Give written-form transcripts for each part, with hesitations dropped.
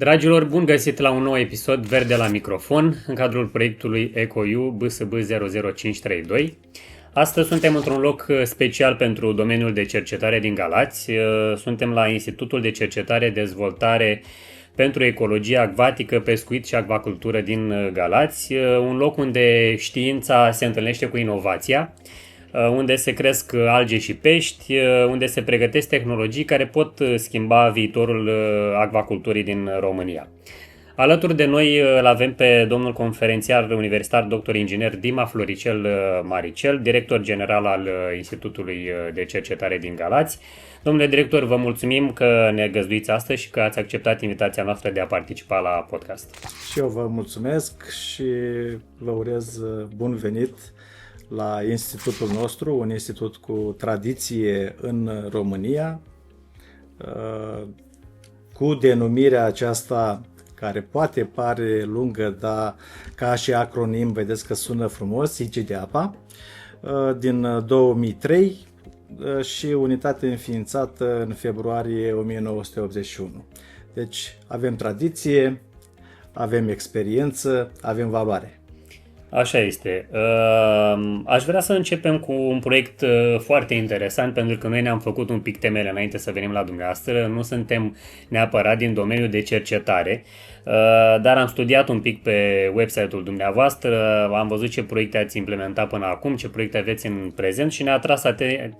Dragilor, bun găsit la un nou episod Verde la microfon, în cadrul proiectului EcoU BSB 00532. Astăzi suntem într-un loc special pentru domeniul de cercetare din Galați. Suntem la Institutul de Cercetare Dezvoltare pentru Ecologie Acvatică, Pescuit și Acvacultură din Galați, un loc unde știința se întâlnește cu inovația, unde se cresc alge și pești, unde se pregătesc tehnologii care pot schimba viitorul acvaculturii din România. Alături de noi îl avem pe domnul conferențiar universitar dr. inginer Dima Floricel Maricel, director general al Institutului de Cercetare din Galați. Domnule director, vă mulțumim că ne găzduiți astăzi și că ați acceptat invitația noastră de a participa la podcast. Și eu vă mulțumesc și vă urez bun venit la institutul nostru, un institut cu tradiție în România, cu denumirea aceasta care poate pare lungă, dar ca și acronim vedeți că sună frumos, IGDAPA, din 2003 și unitate înființată în februarie 1981. Deci avem tradiție, avem experiență, avem valoare. Așa este. Aș vrea să începem cu un proiect foarte interesant, pentru că noi ne-am făcut un pic temele înainte să venim la dumneavoastră. Nu suntem neapărat din domeniul de cercetare, dar am studiat un pic pe website-ul dumneavoastră, am văzut ce proiecte ați implementat până acum, ce proiecte aveți în prezent și ne-a atras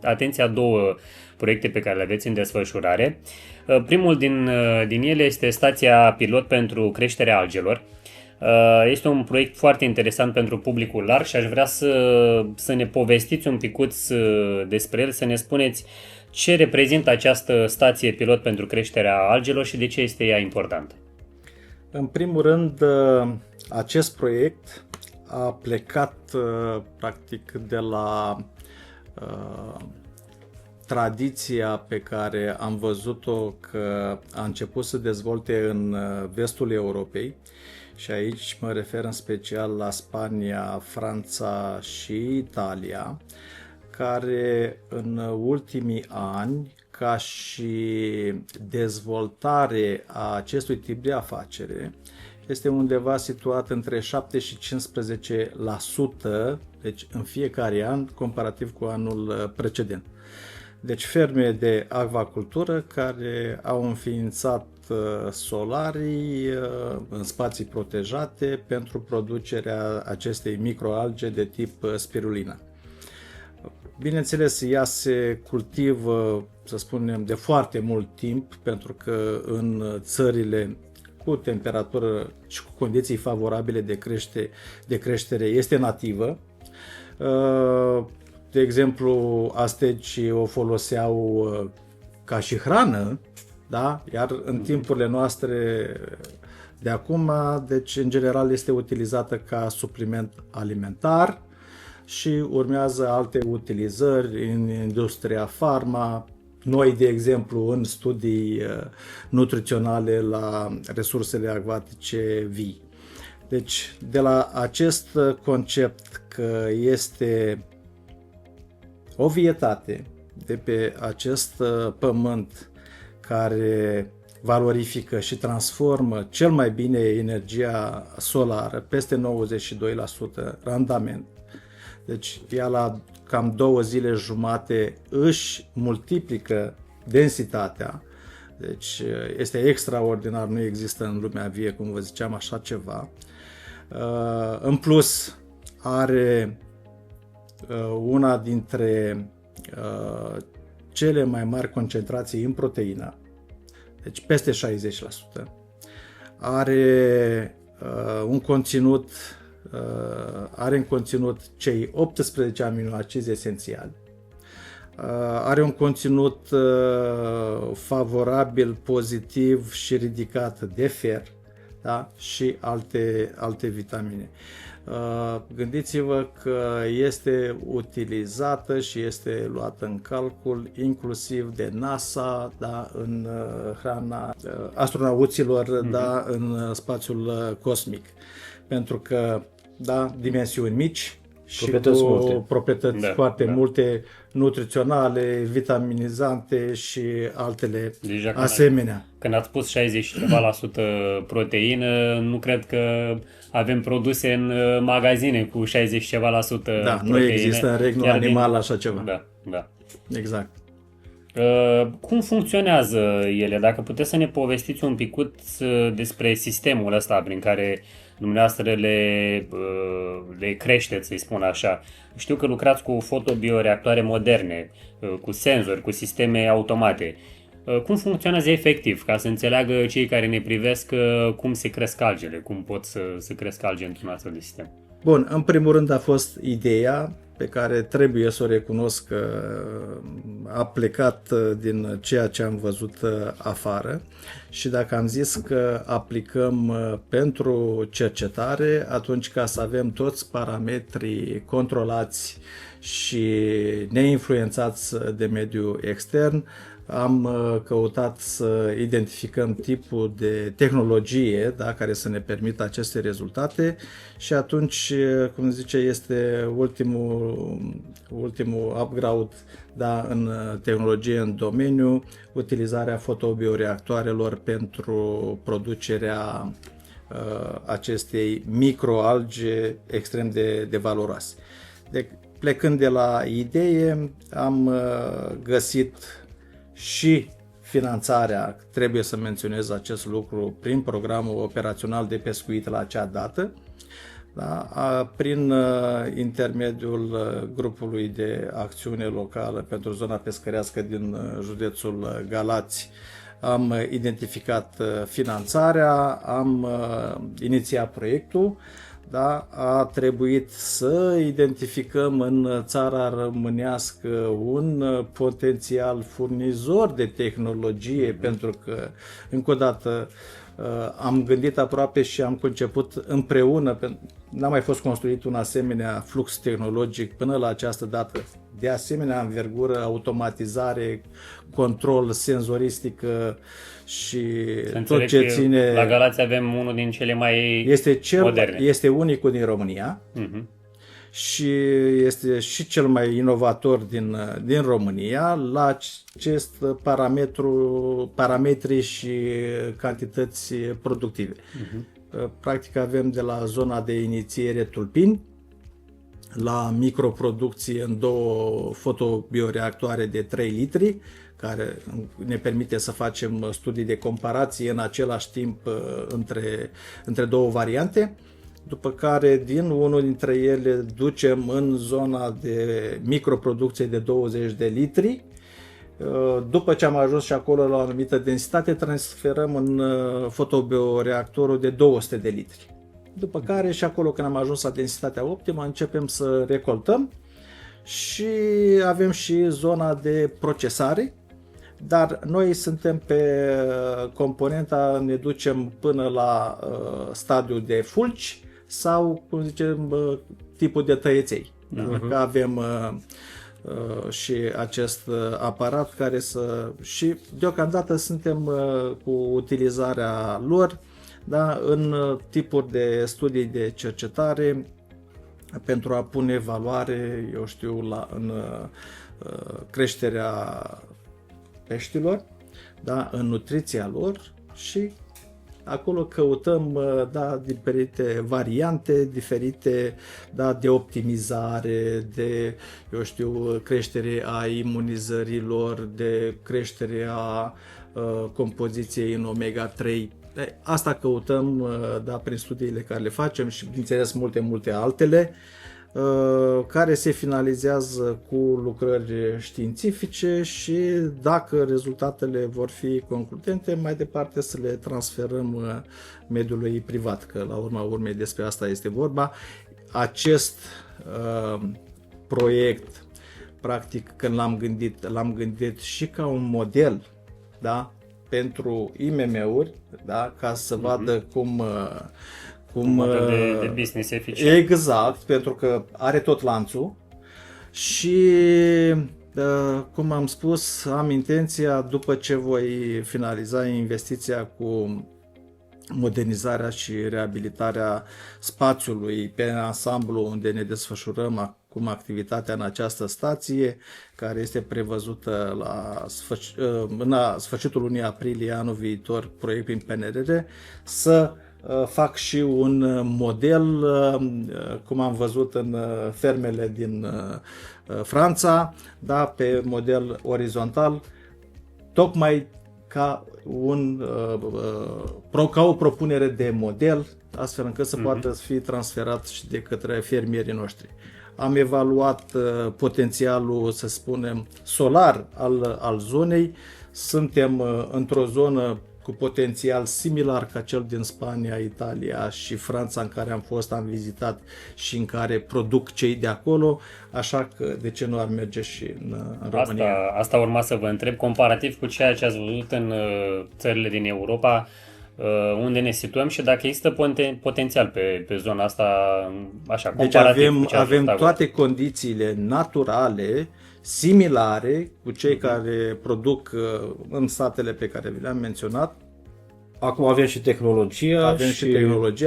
atenția două proiecte pe care le aveți în desfășurare. Primul din ele este stația pilot pentru creșterea algelor. Este un proiect foarte interesant pentru publicul larg și aș vrea să ne povestiți un picuț despre el, să ne spuneți ce reprezintă această stație pilot pentru creșterea algelor și de ce este ea importantă. În primul rând, acest proiect a plecat practic de la tradiția pe care am văzut-o că a început să dezvolte în vestul Europei. Și aici mă refer în special la Spania, Franța și Italia, care în ultimii ani, ca și dezvoltare a acestui tip de afacere, este undeva situat între 7 și 15%, deci în fiecare an, comparativ cu anul precedent. Deci ferme de acvacultură care au înființat solarii în spații protejate pentru producerea acestei microalge de tip spirulina. Bineînțeles, ea se cultivă, să spunem, de foarte mult timp, pentru că în țările cu temperatură și cu condiții favorabile de creștere este nativă. De exemplu, aztecii o foloseau ca și hrană, da? Iar în timpurile noastre de acum, deci în general este utilizată ca supliment alimentar și urmează alte utilizări în industria farma, noi, de exemplu, în studii nutriționale la resursele acvatice vii. Deci, de la acest concept că este o vietate de pe acest pământ care valorifică și transformă cel mai bine energia solară, peste 92% randament. Deci ea la cam 2 zile jumate își multiplică densitatea. Deci este extraordinar, nu există în lumea vie, cum vă ziceam, așa ceva. În plus are una dintre cele mai mari concentrații în proteină, deci peste 60%. Are în conținut cei 18 aminoacizi esențiali. Are un conținut favorabil, pozitiv și ridicat de fer, da? Și alte vitamine. Gândiți-vă că este utilizată și este luată în calcul inclusiv de NASA, da, în hrana astronauților, da, în spațiul cosmic. Pentru că, da, dimensiuni mici și Proprietăți cu multe. proprietăți foarte multe, nutriționale, vitaminizante și altele Deja asemenea. Când ați spus 60 și ceva la sută proteină, nu cred că avem produse în magazine cu 60 și ceva la sută Da, proteină. nu există în regnul animal așa ceva. Da. Exact. Cum funcționează ele? Dacă puteți să ne povestiți un picuț despre sistemul ăsta prin care dumneavoastră le creșteți, să-i spun așa. Știu că lucrați cu fotobioreactoare moderne, cu senzori, cu sisteme automate. Cum funcționează efectiv, ca să înțeleagă cei care ne privesc cum se cresc algele, cum pot să cresc alge într-un astfel de sistem? Bun, în primul rând a fost ideea pe care trebuie să o recunosc că a plecat din ceea ce am văzut afară și dacă am zis că aplicăm pentru cercetare, atunci ca să avem toți parametrii controlați și neinfluențați de mediul extern, am căutat să identificăm tipul de tehnologie, da, care să ne permită aceste rezultate și atunci, cum zice, este ultimul upgrade, da, în tehnologie în domeniu, utilizarea fotobioreactoarelor pentru producerea acestei microalge extrem de valoroase. Deci, plecând de la idee, am găsit și finanțarea, trebuie să menționez acest lucru, prin programul operațional de pescuit la acea dată, da? Prin intermediul grupului de acțiune locală pentru zona pescărească din județul Galați, am identificat finanțarea, am inițiat proiectul. Da, a trebuit să identificăm în țara românească un potențial furnizor de tehnologie, pentru că, încă o dată, am gândit aproape și am conceput împreună, n-a mai fost construit un asemenea flux tehnologic până la această dată, de asemenea învergură, automatizare, control, senzoristică și tot ce ține... La Galați avem unul din cele mai moderne. Este unicul din România și este și cel mai inovator din România la acest parametri și cantități productive. Practic avem de la zona de inițiere tulpini, la microproducție în 2 fotobioreactoare de 3 litri, care ne permite să facem studii de comparație în același timp între 2 variante, după care din unul dintre ele ducem în zona de microproducție de 20 de litri. După ce am ajuns și acolo la o anumită densitate, transferăm în fotobioreactorul de 200 de litri. După care și acolo, când am ajuns la densitatea optimă, începem să recoltăm și avem și zona de procesare, dar noi suntem pe componenta, ne ducem până la stadiul de fulgi sau, cum zicem, tipul de tăieței. Că avem și acest aparat care și deocamdată suntem cu utilizarea lor, da, în tipuri de studii de cercetare pentru a pune valoare, eu știu, în creșterea peștilor, da, în nutriția lor și acolo căutăm, da, diferite variante, diferite, da, de optimizare, de, eu știu, creștere a imunizărilor, de creștere a compoziției în omega-3. Asta căutăm, da, prin studiile care le facem și, bineînțeles, multe altele, care se finalizează cu lucrări științifice și dacă rezultatele vor fi concludente, mai departe să le transferăm mediului privat, că la urma urmei despre asta este vorba. Acest proiect, practic, când l-am gândit și ca un model, da, pentru IMM-uri, da, ca să vadă cum de business eficient. Exact, pentru că are tot lanțul și, cum am spus, am intenția, după ce voi finaliza investiția cu modernizarea și reabilitarea spațiului pe ansamblu unde ne desfășurăm acum activitatea în această stație, care este prevăzută la sfârșitul lunii aprilie anul viitor, proiect prin PNRR, să fac și un model, cum am văzut în fermele din Franța, da, pe model orizontal, tocmai ca o propunere de model, astfel încât să poată fi transferat și de către fermierii noștri. Am evaluat potențialul, să spunem, solar al zonei. Suntem într-o zonă cu potențial similar ca cel din Spania, Italia și Franța, în care am vizitat și în care produc cei de acolo, așa că de ce nu ar merge și în România? Asta urma să vă întreb, comparativ cu ceea ce ați văzut în țările din Europa, unde ne situăm și dacă există potențial pe zona asta, așa, comparativ deci cu ce ați avem văzut toate condițiile naturale similare cu cei care produc în statele pe care vi le-am menționat. Acum avem și tehnologia.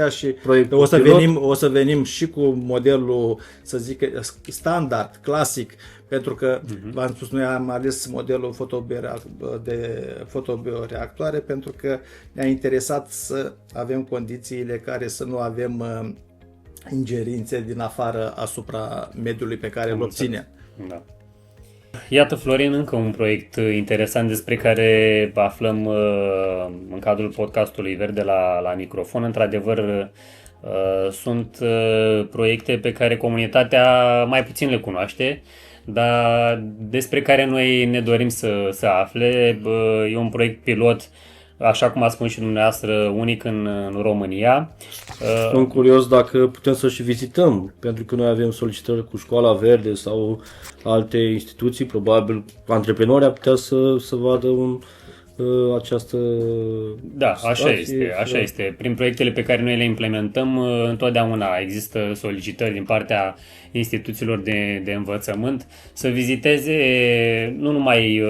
Și proiectul o să venim și cu modelul, să zic, standard, clasic, pentru că v-am spus, noi am ales modelul de fotobioreactoare pentru că ne-a interesat să avem condițiile care să nu avem ingerințe din afară asupra mediului pe care îl obținem. Da. Iată, Florin, încă un proiect interesant despre care aflăm în cadrul podcastului Verde la microfon. Într-adevăr, sunt proiecte pe care comunitatea mai puțin le cunoaște, dar despre care noi ne dorim să afle. E un proiect pilot, așa cum a spus și dumneavoastră, unic în România. Sunt curios dacă putem să și vizităm, pentru că noi avem solicitări cu Școala Verde sau alte instituții, probabil antreprenori ar putea să vadă această Da, așa este. Prin proiectele pe care noi le implementăm, întotdeauna există solicitări din partea instituțiilor de învățământ să viziteze nu numai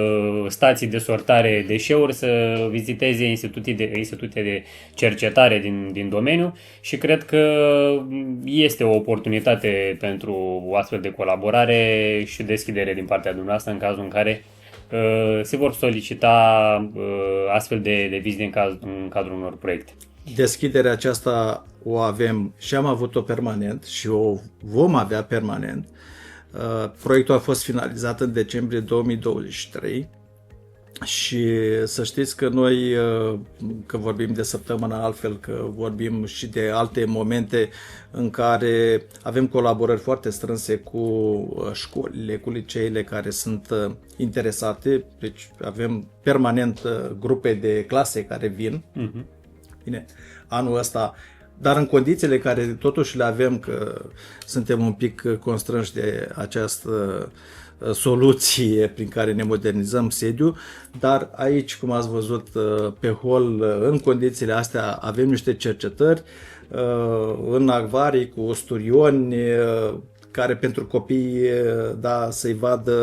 stații de sortare deșeuri, să viziteze instituții de cercetare din domeniu și cred că este o oportunitate pentru o astfel de colaborare și deschidere din partea dumneavoastră în cazul în care se vor solicita astfel de vizite în cadrul unor proiecte. Deschiderea aceasta o avem și am avut-o permanent și o vom avea permanent. Proiectul a fost finalizat în decembrie 2023 și să știți că noi, că vorbim de săptămână, altfel că vorbim și de alte momente în care avem colaborări foarte strânse cu școlile, cu liceele care sunt interesate, deci avem permanent grupe de clase care vin. Bine, anul ăsta, dar în condițiile care totuși le avem, că suntem un pic constrânși de această soluție prin care ne modernizăm sediul, dar aici, cum ați văzut pe hol, în condițiile astea avem niște cercetări în acvarii cu sturioni care pentru copii, da, să-i vadă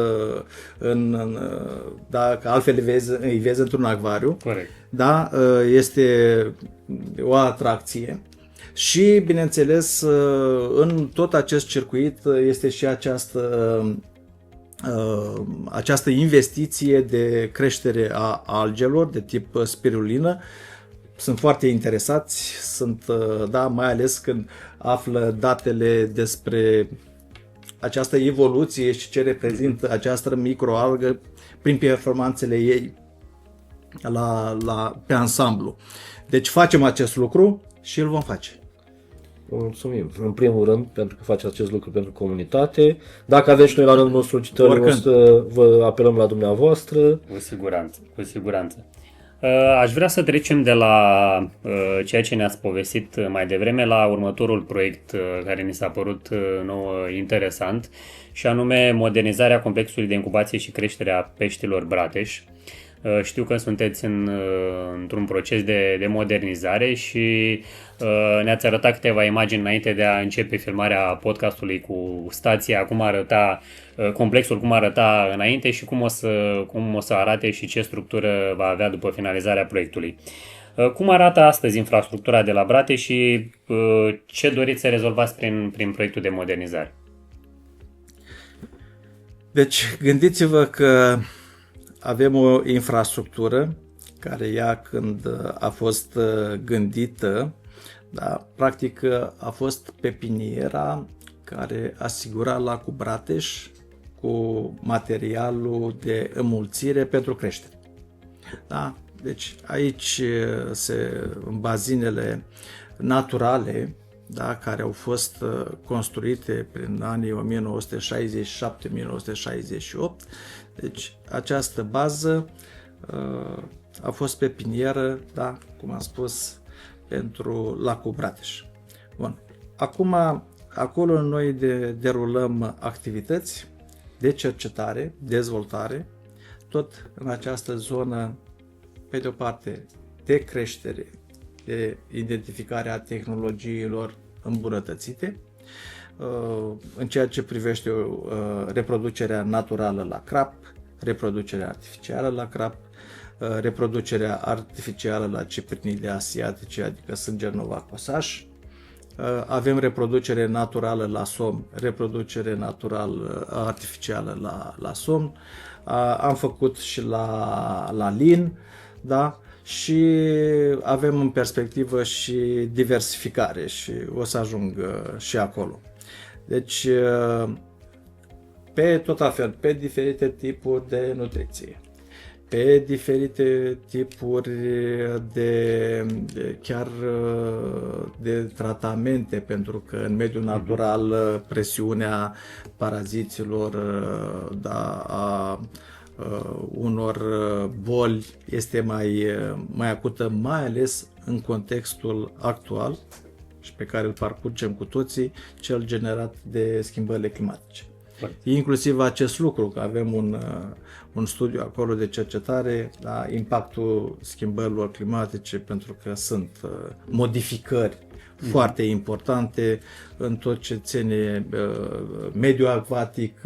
da, că altfel îi vezi într-un acvariu. Corect. Da, este o atracție. Și, bineînțeles, în tot acest circuit este și această investiție de creștere a algelor de tip spirulină. Sunt foarte interesați, da, mai ales când află datele despre această evoluție și ce reprezintă această microalgă prin performanțele ei pe ansamblu. Deci facem acest lucru și îl vom face. Vă mulțumim, în primul rând, pentru că faceți acest lucru pentru comunitate. Dacă aveți noi la rândul nostru solicitări, o să vă apelăm la dumneavoastră. Cu siguranță. Aș vrea să trecem de la ceea ce ne-ați povestit mai devreme la următorul proiect care ni s-a părut nouă interesant, și anume modernizarea complexului de incubație și creștere a peștilor Brateș. Știu că sunteți într-un proces de modernizare și ne-ați arătat câteva imagini înainte de a începe filmarea podcastului cu stația, cum arăta complexul, cum arăta înainte și cum o să arate și ce structură va avea după finalizarea proiectului. Cum arată astăzi infrastructura de la Brate și ce doriți să rezolvați prin proiectul de modernizare? Deci, gândiți-vă că avem o infrastructură care ea când a fost gândită, da, practic a fost pepiniera care asigura lacul Brateș cu materialul de înmulțire pentru creștere. Da? Deci aici în bazinele naturale, da, care au fost construite prin anii 1967-1968, deci această bază a fost pepinieră, da, cum am spus, pentru lacul Brateș. Bun. Acum, acolo noi derulăm activități de cercetare, dezvoltare, tot în această zonă, pe de o parte, de creștere, de identificare a tehnologiilor îmbunătățite, în ceea ce privește reproducerea naturală la crap, reproducerea artificială la crap, reproducerea artificială la ciprinide asiatice, adică sânge novacosaș. Avem reproducere naturală la somn, reproducere artificială la somn. Am făcut și la lin, da? Și avem în perspectivă și diversificare și o să ajung și acolo. Deci, pe diferite tipuri de nutriție, pe diferite tipuri chiar de tratamente, pentru că în mediul natural presiunea paraziților, da, a unor boli este mai acută, mai ales în contextul actual și pe care îl parcurgem cu toții, cel generat de schimbările climatice. Inclusiv acest lucru, că avem un studiu acolo de cercetare la impactul schimbărilor climatice, pentru că sunt modificări foarte importante în tot ce ține mediul acvatic,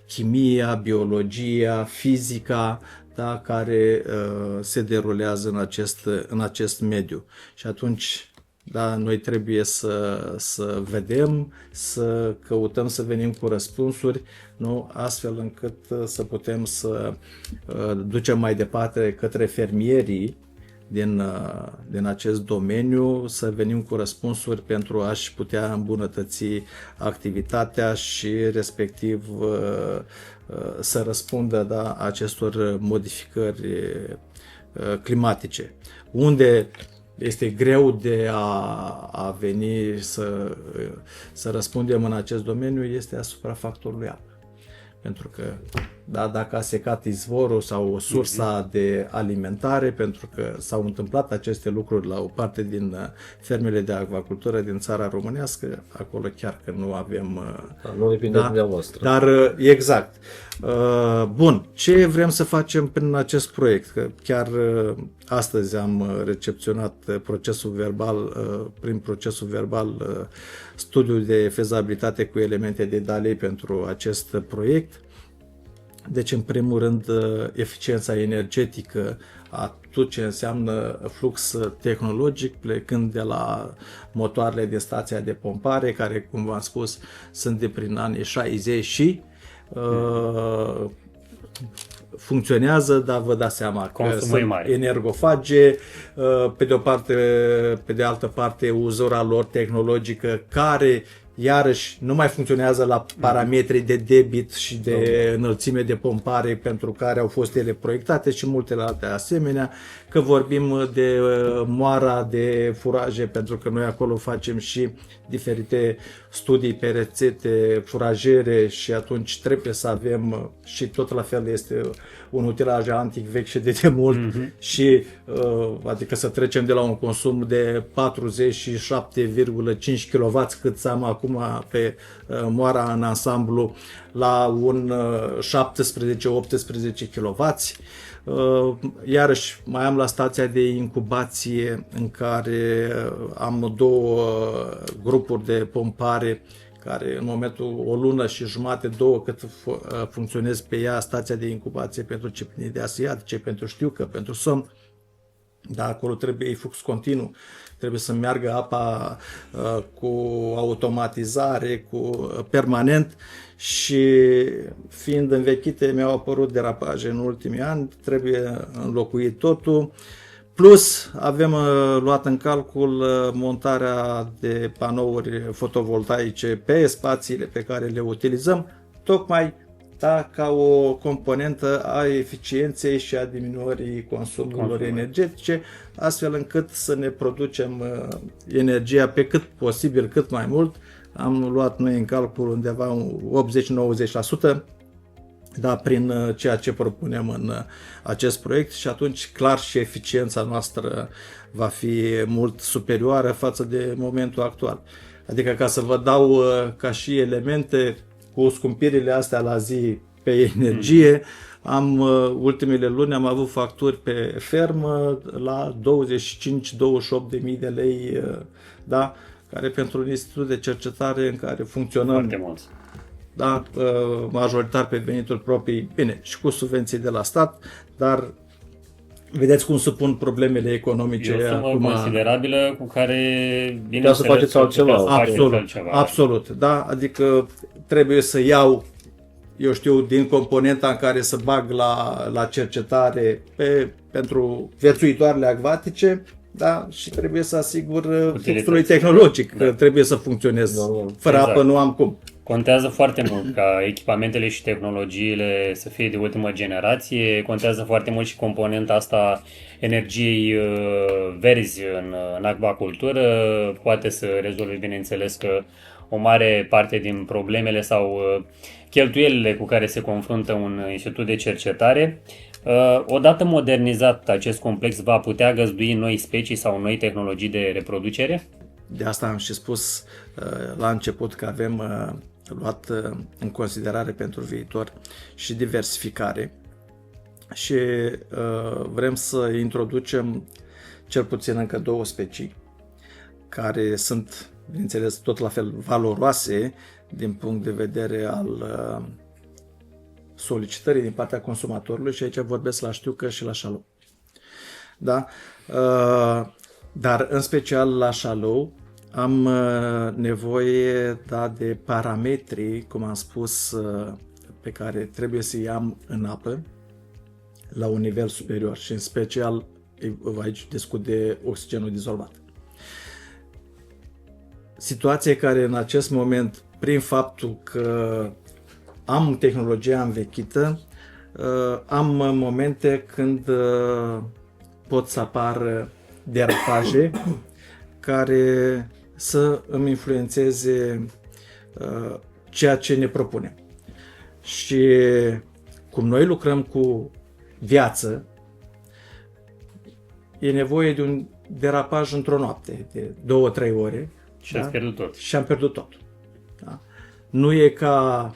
chimia, biologia, fizica, da, care se derulează în acest mediu. Și atunci, da, noi trebuie să vedem, să căutăm să venim cu răspunsuri, nu? Astfel încât să putem să ducem mai departe către fermierii din acest domeniu, să venim cu răspunsuri pentru a-și putea îmbunătăți activitatea și respectiv să răspundă, da, acestor modificări climatice. Unde este greu de a veni să răspundem în acest domeniu este asupra factorului apă. Pentru că, da, dacă a secat izvorul sau sursa de alimentare, pentru că s-au întâmplat aceste lucruri la o parte din fermele de acvacultură din țara românească, acolo chiar că nu avem... Nu depinde de dumneavoastră. Dar, exact. Bun, ce vrem să facem prin acest proiect? Că chiar astăzi am recepționat prin procesul verbal studiul de fezabilitate cu elemente de DALE pentru acest proiect. Deci, în primul rând, eficiența energetică a tot ce înseamnă flux tehnologic, plecând de la motoarele de stația de pompare, care, cum v-am spus, sunt de prin anii 60 și funcționează, dar vă dați seama că sunt energofage, pe de altă parte uzura lor tehnologică, care iarăși nu mai funcționează la parametrii de debit și de înălțime de pompare pentru care au fost ele proiectate și multele alte asemenea, că vorbim de moara de furaje, pentru că noi acolo facem și diferite studii pe rețete furajere și atunci trebuie să avem, și tot la fel este un utilaj antic vechi și de demult, și adică să trecem de la un consum de 47,5 kW cât am acum pe moara în ansamblu la un 17-18 kW. Iarăși mai am la stația de incubație în care am două grupuri de pompare care în momentul o lună și jumate, două cât funcționez pe ea, stația de incubație pentru ciprinide asiatice, pentru știucă, pentru somn. Da, acolo trebuie flux continuu, trebuie să meargă apa cu automatizare, permanent și fiind învechite mi-au apărut derapaje în ultimii ani, trebuie înlocuit totul. Plus avem luat în calcul montarea de panouri fotovoltaice pe spațiile pe care le utilizăm, tocmai ca o componentă a eficienței și a diminuării consumurilor energetice, astfel încât să ne producem energia pe cât posibil, cât mai mult. Am luat noi în calcul undeva 80-90%, da, prin ceea ce propunem în acest proiect și atunci clar și eficiența noastră va fi mult superioară față de momentul actual. Adică ca să vă dau ca și elemente, cu scumpirile astea la zi pe energie, ultimele luni am avut facturi pe fermă la 25-28 de mii de lei, da, care pentru un institut de cercetare în care funcționăm foarte mulți. Da, majoritar pe venituri proprii, bine, și cu subvenții de la stat, dar vedeți cum se pun problemele economice. E o sumă acum considerabilă cu care Putea să faceți altceva. Absolut, da, adică trebuie să iau, eu știu, din componenta în care să bag la cercetare pentru viețuitoarele acvatice, da, și trebuie să asigur fluxului tehnologic, că trebuie să funcționeze. Fără apă nu am cum. Contează foarte mult ca echipamentele și tehnologiile să fie de ultimă generație, contează foarte mult și componenta asta energiei verzi în acvacultură, poate să rezolve, bineînțeles, că o mare parte din problemele sau cheltuielile cu care se confruntă un institut de cercetare. Odată modernizat, acest complex va putea găzdui noi specii sau noi tehnologii de reproducere? De asta am și spus la început că avem luat în considerare pentru viitor și diversificare și vrem să introducem cel puțin încă 2 specii care sunt, bineînțeles, tot la fel valoroase din punct de vedere al solicitării din partea consumatorului și aici vorbesc la știucă și la șalou. Da? Dar în special la șalou am nevoie, da, de parametri, cum am spus, pe care trebuie să-i am în apă la un nivel superior și în special aici discut de oxigenul dizolvat. Situație care în acest moment, prin faptul că am tehnologia învechită, am momente când pot să apară derapaje care să îmi influențeze ceea ce ne propunem. Și cum noi lucrăm cu viață, e nevoie de un derapaj într-o noapte, de 2-3 ore. Și ați pierdut tot. Și am pierdut tot. Da? Nu e ca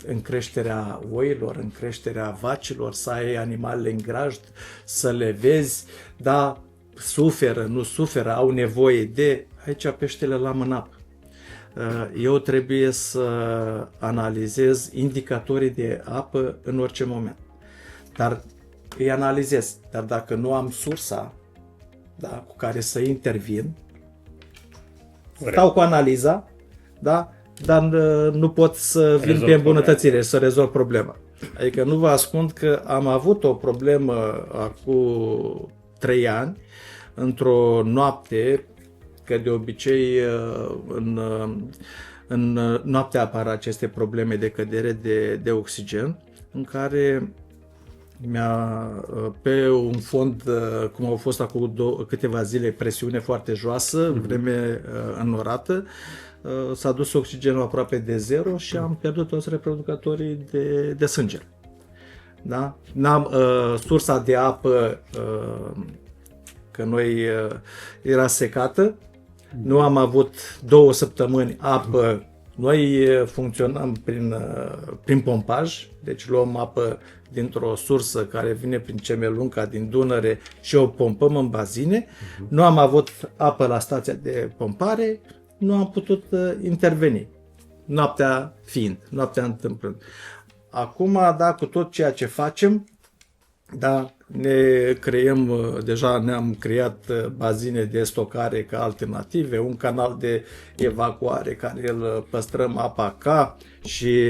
în creșterea oilor, în creșterea vacilor, să ai animalele în grajd, să le vezi, da, suferă, nu suferă, au nevoie de... Aici peștele l-am în apă. Eu trebuie să analizez indicatorii de apă în orice moment. Dar îi analizez. Dar dacă nu am sursa, da, cu care să intervin, stau cu analiza, da, dar nu pot să vin pe îmbunătățire, să rezolv problema. Adică nu vă ascund că am avut o problemă acum 3 ani, într-o noapte, că de obicei în noaptea apar aceste probleme de cădere de oxigen, în care pe un fond, cum au fost acum câteva zile, presiune foarte joasă, vreme înnorată, s-a dus oxigenul aproape de 0 și am pierdut toți reproducătorii de sânge. Da? Sursa de apă, că noi era secată, nu am avut 2 săptămâni apă. Noi funcționăm prin pompaj, deci luăm apă dintr-o sursă care vine prin Cemelunca, din Dunăre și o pompăm în bazine. Nu am avut apă la stația de pompare, nu am putut interveni, noaptea fiind, noaptea întâmplând. Acum, da, cu tot ceea ce facem, Da, deja ne-am creat bazine de stocare ca alternative, un canal de evacuare care îl păstrăm apa ca și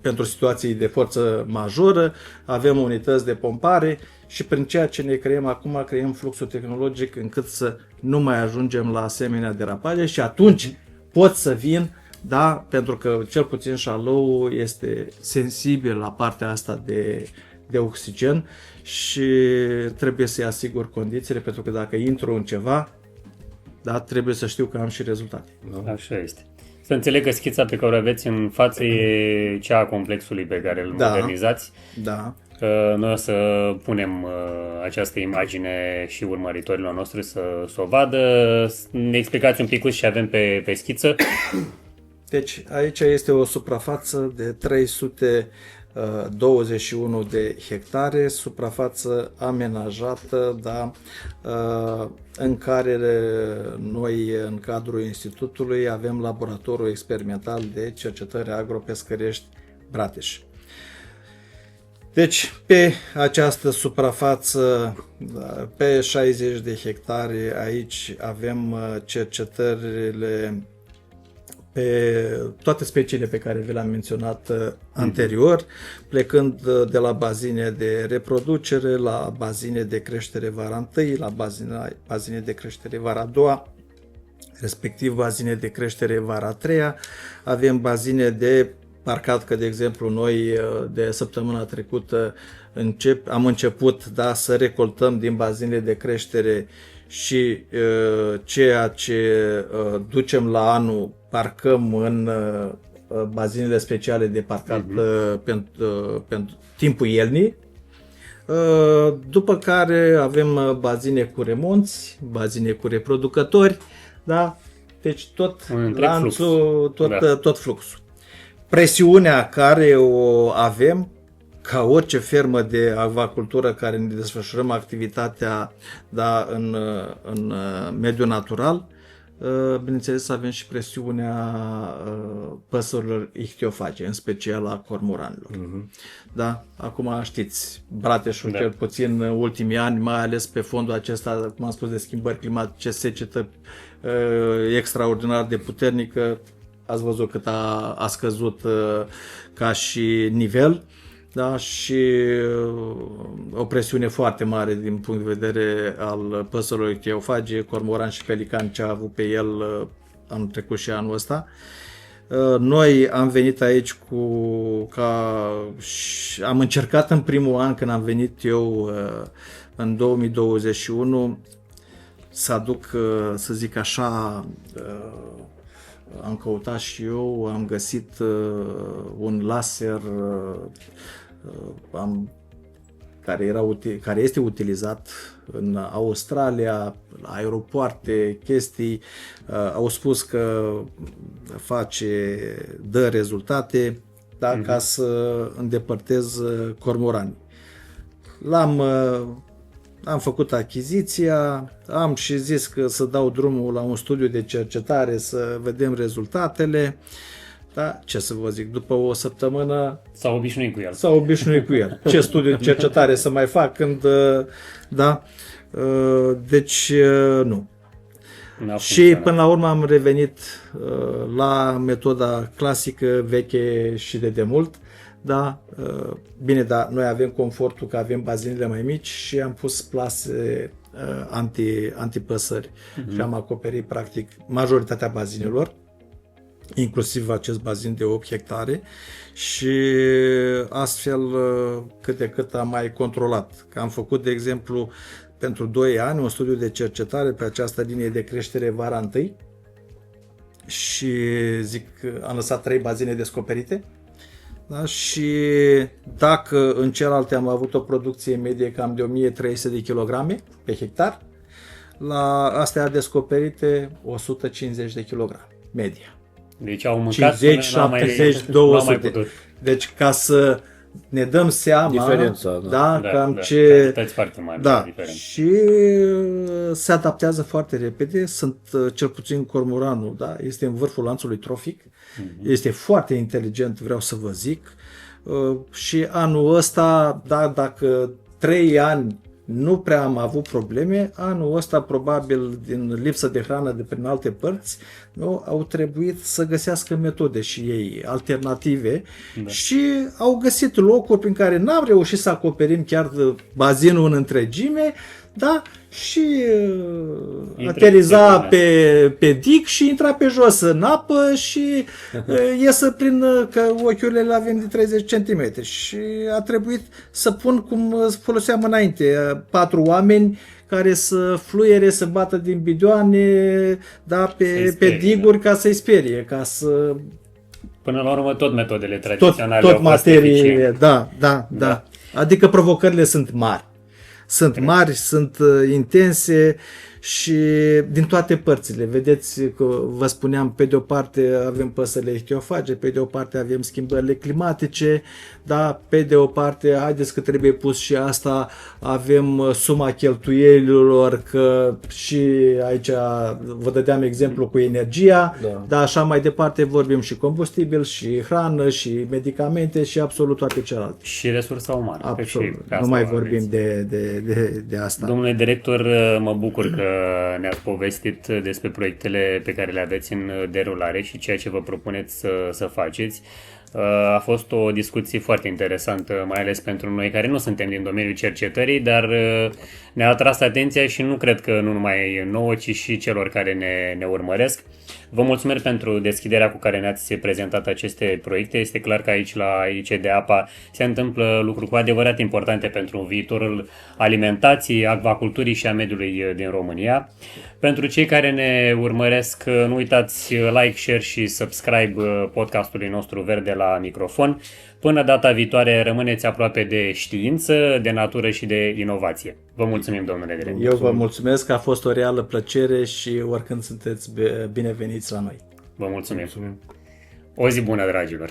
pentru situații de forță majoră, avem unități de pompare și prin ceea ce ne creăm acum, creăm fluxul tehnologic încât să nu mai ajungem la asemenea derapaje și atunci pot să vin, da, pentru că cel puțin șalou este sensibil la partea asta de oxigen și trebuie să-i asigur condițiile, pentru că dacă intru în ceva, da, trebuie să știu că am și rezultate. Așa este. Să înțeleg că schița pe care o aveți în față e cea a complexului pe care îl modernizați. Da. Noi o să punem această imagine și urmăritorilor noștri să o vadă. Ne explicați un pic ce avem pe schiță. Deci aici este o suprafață de 321 de hectare, suprafață amenajată, da, în care noi, în cadrul institutului, avem laboratorul experimental de cercetări agropescărești Brateș. Deci, pe această suprafață, pe 60 de hectare, aici avem cercetările pe toate speciile pe care vi le-am menționat anterior, plecând de la bazine de reproducere, la bazine de creștere vara 1, la bazine de creștere vara 2, respectiv bazine de creștere vara 3, avem bazine de parcat, că de exemplu noi de săptămâna trecută am început, da, să recoltăm din bazinele de creștere și ceea ce ducem la anul parcăm în bazinele speciale de parcat pentru timpul iernii. După care avem bazine cu remonți, bazine cu reproducători, da? Deci tot lanțul, tot fluxul. Presiunea care o avem, ca orice fermă de acvacultură care ne desfășurăm activitatea, da, în mediul natural, bineînțeles avem și presiunea păsărilor ichtioface, în special a cormoranilor. Da? Acum știți, Brateșul, cel puțin în ultimii ani, mai ales pe fondul acesta, cum am spus, de schimbări climatice, secetă extraordinar de puternică, ați văzut cât a scăzut ca și nivel, da? Și o presiune foarte mare din punct de vedere al păsărilor ichtiophage, cormoran și pelican, ce a avut pe el anul trecut și anul ăsta. Noi am venit aici am încercat în primul an, când am venit eu în 2021, să aduc, să zic așa, am căutat și eu, am găsit un laser care este utilizat în Australia, la aeropoarte, chestii. Au spus că dă rezultate, da, ca să îndepărtez cormoranii. Am făcut achiziția, am și zis că să dau drumul la un studiu de cercetare să vedem rezultatele. Da, ce să vă zic, după o săptămână s-au obișnuit cu el. Ce studiu de cercetare să mai fac când, da, deci nu. Și până la urmă am revenit la metoda clasică, veche și de demult. Da, bine, dar noi avem confortul că avem bazinele mai mici și am pus plase antipăsări și am acoperit practic majoritatea bazinelor, inclusiv acest bazin de 8 hectare și astfel cât de cât am mai controlat. Că am făcut, de exemplu, pentru 2 ani un studiu de cercetare pe această linie de creștere vara 1 și am lăsat 3 bazine descoperite. Da? Și dacă în celelalte am avut o producție medie cam de 1300 de kg pe hectar, la astea descoperite 150 de kg media. Deci au mâncat 50, 70, 200. Deci ca să ne dăm seama diferența, ce foarte mari, și se adaptează foarte repede. Sunt cel puțin cormoranul, da, este în vârful lanțului trofic. Este foarte inteligent, vreau să vă zic. și anul ăsta, da, dacă 3 ani nu prea am avut probleme, anul ăsta probabil din lipsă de hrană de prin alte părți, nu, au trebuit să găsească metode și ei alternative și au găsit locuri prin care n-am reușit să acoperim chiar bazinul în întregime, da, și ateriza pe dig și intra pe jos în apă și iesă prin, că ochiurile le avem de 30 cm și a trebuit să pun cum foloseam înainte, 4 oameni care să fluiere, să bată din bidioane, da, pe diguri ca să-i sperie, ca să... Până la urmă tot metodele tradiționale tot au fost materie, eficiente. da. Adică provocările sunt mari. Sunt mari, sunt intense și din toate părțile. Vedeți că vă spuneam, pe de o parte avem păsările ichtiofage, pe de o parte avem schimbările climatice, da, pe de o parte, haideți că trebuie pus și asta, avem suma cheltuielilor, că și aici vă dădeam exemplu cu energia, dar așa mai departe vorbim și combustibil, și hrană, și medicamente și absolut toate celelalte. Și resursa umană. Absolut, nu mai vorbim de asta. Domnule director, mă bucur că ne-ați povestit despre proiectele pe care le aveți în derulare și ceea ce vă propuneți să faceți. A fost o discuție foarte interesantă, mai ales pentru noi care nu suntem din domeniul cercetării, dar ne-a atras atenția și nu cred că nu numai nouă, ci și celor care ne urmăresc. Vă mulțumesc pentru deschiderea cu care ne-ați prezentat aceste proiecte. Este clar că aici la ICD Apa se întâmplă lucruri cu adevărat importante pentru viitorul alimentației, acvaculturii și a mediului din România. Pentru cei care ne urmăresc, nu uitați like, share și subscribe podcastului nostru Verde la Microfon. Până data viitoare, rămâneți aproape de știință, de natură și de inovație. Vă mulțumim, domnule director. Eu vă mulțumesc, că a fost o reală plăcere și oricând sunteți bineveniți la noi. Vă mulțumim. O zi bună, dragilor!